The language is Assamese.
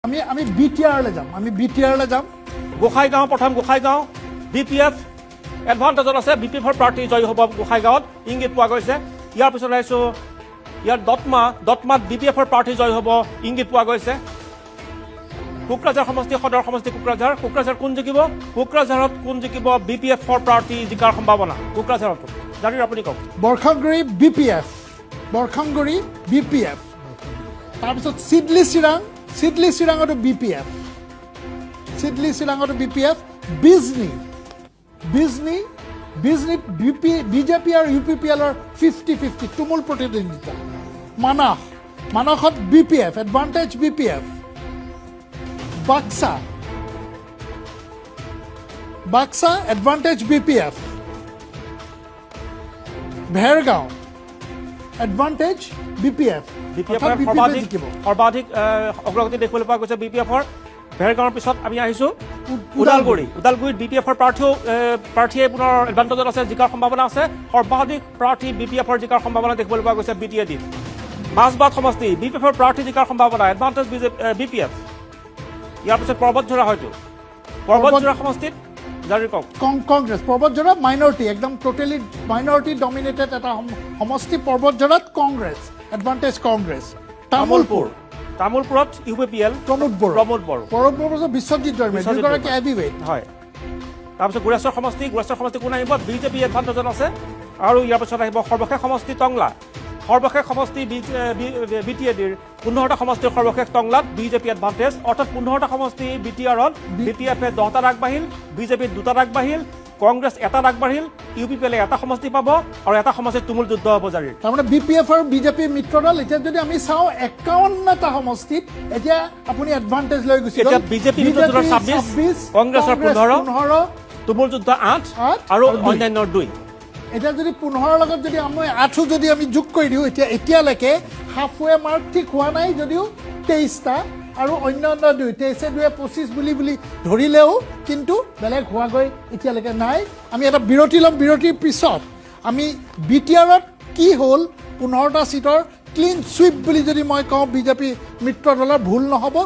আমি বিটিআৰলৈ যাম গোসাইগাঁও প্ৰথম গোসাইগাঁও বিপিএফ এডভান্টেজত আছে বিপিএফৰ প্ৰাৰ্থী জয়ী হ'ব গোসাইগাঁৱত ইংগিত পোৱা গৈছে ইয়াৰ পিছত আহিছোঁ ইয়াৰ দতমাত বিপিএফৰ প্ৰাৰ্থী জয়ী হ'ব ইংগিত পোৱা গৈছে কোকৰাঝাৰ সমষ্টি সদৰ সমষ্টি কোকৰাঝাৰ কোন জিকিব কোকৰাঝাৰত কোন জিকিব বিপিএফৰ প্ৰাৰ্থী জিকাৰ সম্ভাৱনা কোকৰাঝাৰত জানিৰ আপুনি কওক বৰখাংগুৰি বিপিএফ তাৰপিছত চিডলি চিৰাঙতো বিপিএফ বিজনীত বিজেপি আৰু ইউপিপিএলৰ 50-50 তুমুল প্ৰতিদ্বন্দ্বিতা মানসত BPF advantage BPF Baksa advantage BPF Bhergaon advantage BPF সৰ্বাধিক অগ্ৰগতি দেখিবলৈ পোৱা গৈছে বিপিএফৰ ভেৰগাঁৱৰ পিছত আমি আহিছোঁ ওদালগুৰিত বিপিএফৰ প্ৰাৰ্থীয়ে পুনৰ এডভান্টেজত আছে জিকাৰ সম্ভাৱনা আছে সৰ্বাধিক প্ৰাৰ্থী বিপিএফৰ জিকাৰ সম্ভাৱনা দেখিবলৈ পোৱা গৈছে বিটিএডিত মাজবাট সমষ্টি বিপিএফৰ প্ৰাৰ্থী জিকাৰ সম্ভাৱনা এডভান্টেজ বিপিএফ ইয়াৰ পিছত পৰ্বতঝৰা সমষ্টিত জাৰি কওক কংগ্ৰেছ পৰ্বতঝৰা মাইনৰিটি একদম টোটেলি মাইনৰিটি ডমিনেটেড এটা সমষ্টি পৰ্বতঝৰাত কংগ্ৰেছ এডভান্টেজ কংগ্ৰেছ তামোলপুৰত ইউপিপিএল প্ৰমোদ বড়ো বিশ্বজিৎ দুগৰাকী হেভিৱেইট হয় তাৰপিছত গুৰেশ্বৰ সমষ্টি কোন আহিব বিজেপি এডভান্টেজত আছে আৰু ইয়াৰ পিছত আহিব সৰ্বশেষ সমষ্টি টংলা বিটিএডিৰ 15টা সমষ্টিৰ সৰ্বশেষ টংলাত বিজেপি এডভান্টেজ অৰ্থাৎ 15টা সমষ্টি বিটিআৰত বিটিএফে 10টাত আগবাঢ়িল বিজেপি 2টাত আগবাঢ়িল কংগ্ৰেছ 1টাত আগবাঢ়িল ইউপিপিএলে 1টা সমষ্টি পাব আৰু 1টা সমষ্টিত তুমুল যুদ্ধ হ'ব জাৰি তাৰমানে বিপিএফ আৰু বিজেপি মিত্ৰদল এতিয়া যদি আমি চাওঁ 51টা সমষ্টিত এতিয়া আপুনি এডভান্টেজ লৈ গৈছে এতিয়া বিজেপি মিত্ৰদলৰ 26 কংগ্ৰেছৰ 15 তুমুল যুদ্ধ 8 আৰু অন্যান্যৰ 2 এতিয়া যদি 15 লগত যদি আমি 8 যদি আমি যোগ কৰি দিওঁ এতিয়ালৈকে হাফৱে মাৰ্ক ঠিক হোৱা নাই যদিও 23টা আৰু অন্যান্য 23-25 বুলি ধৰিলেও কিন্তু বেলেগ হোৱাগৈ এতিয়ালৈকে নাই আমি এটা বিৰতি ল'ম বিৰতিৰ পিছত আমি বিটিআৰত কি হ'ল 15টা সিটৰ ক্লিন সুইপ বুলি যদি মই কওঁ বিজেপি মিত্ৰদলৰ ভুল নহ'ব